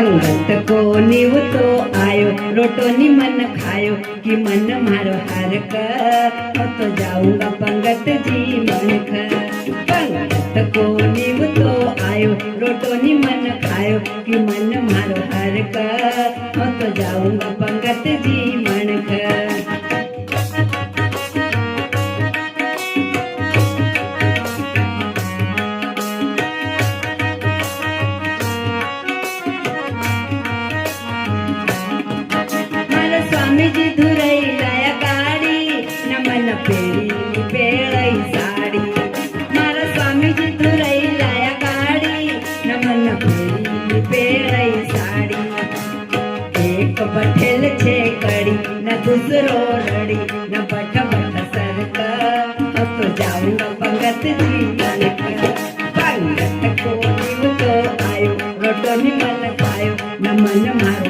पंगत को नीव तो आयो रोटोनी मन खायो कि मन मारो हार का तो जाऊंगा पंगत जी मन खा। पंगत को नीव तो आयो रोटोनी मन खायो कि मन मारो हार का तो जाऊंगा पंगत जी मन खा। स्वामी जी धुरई लाया गाड़ी न मन पेड़ी पेड़ई साड़ी। मारा स्वामी जी धुरई लाया गाड़ी न मन पेड़ी पेड़ई साड़ी। एक बठेल छे कड़ी न दूसरो रड़ी न बठ बठ सरका तो जाऊंगा पंगत जी मन का। पंगत को नीव तो आयो रोटोनी मन खायो न मन मारो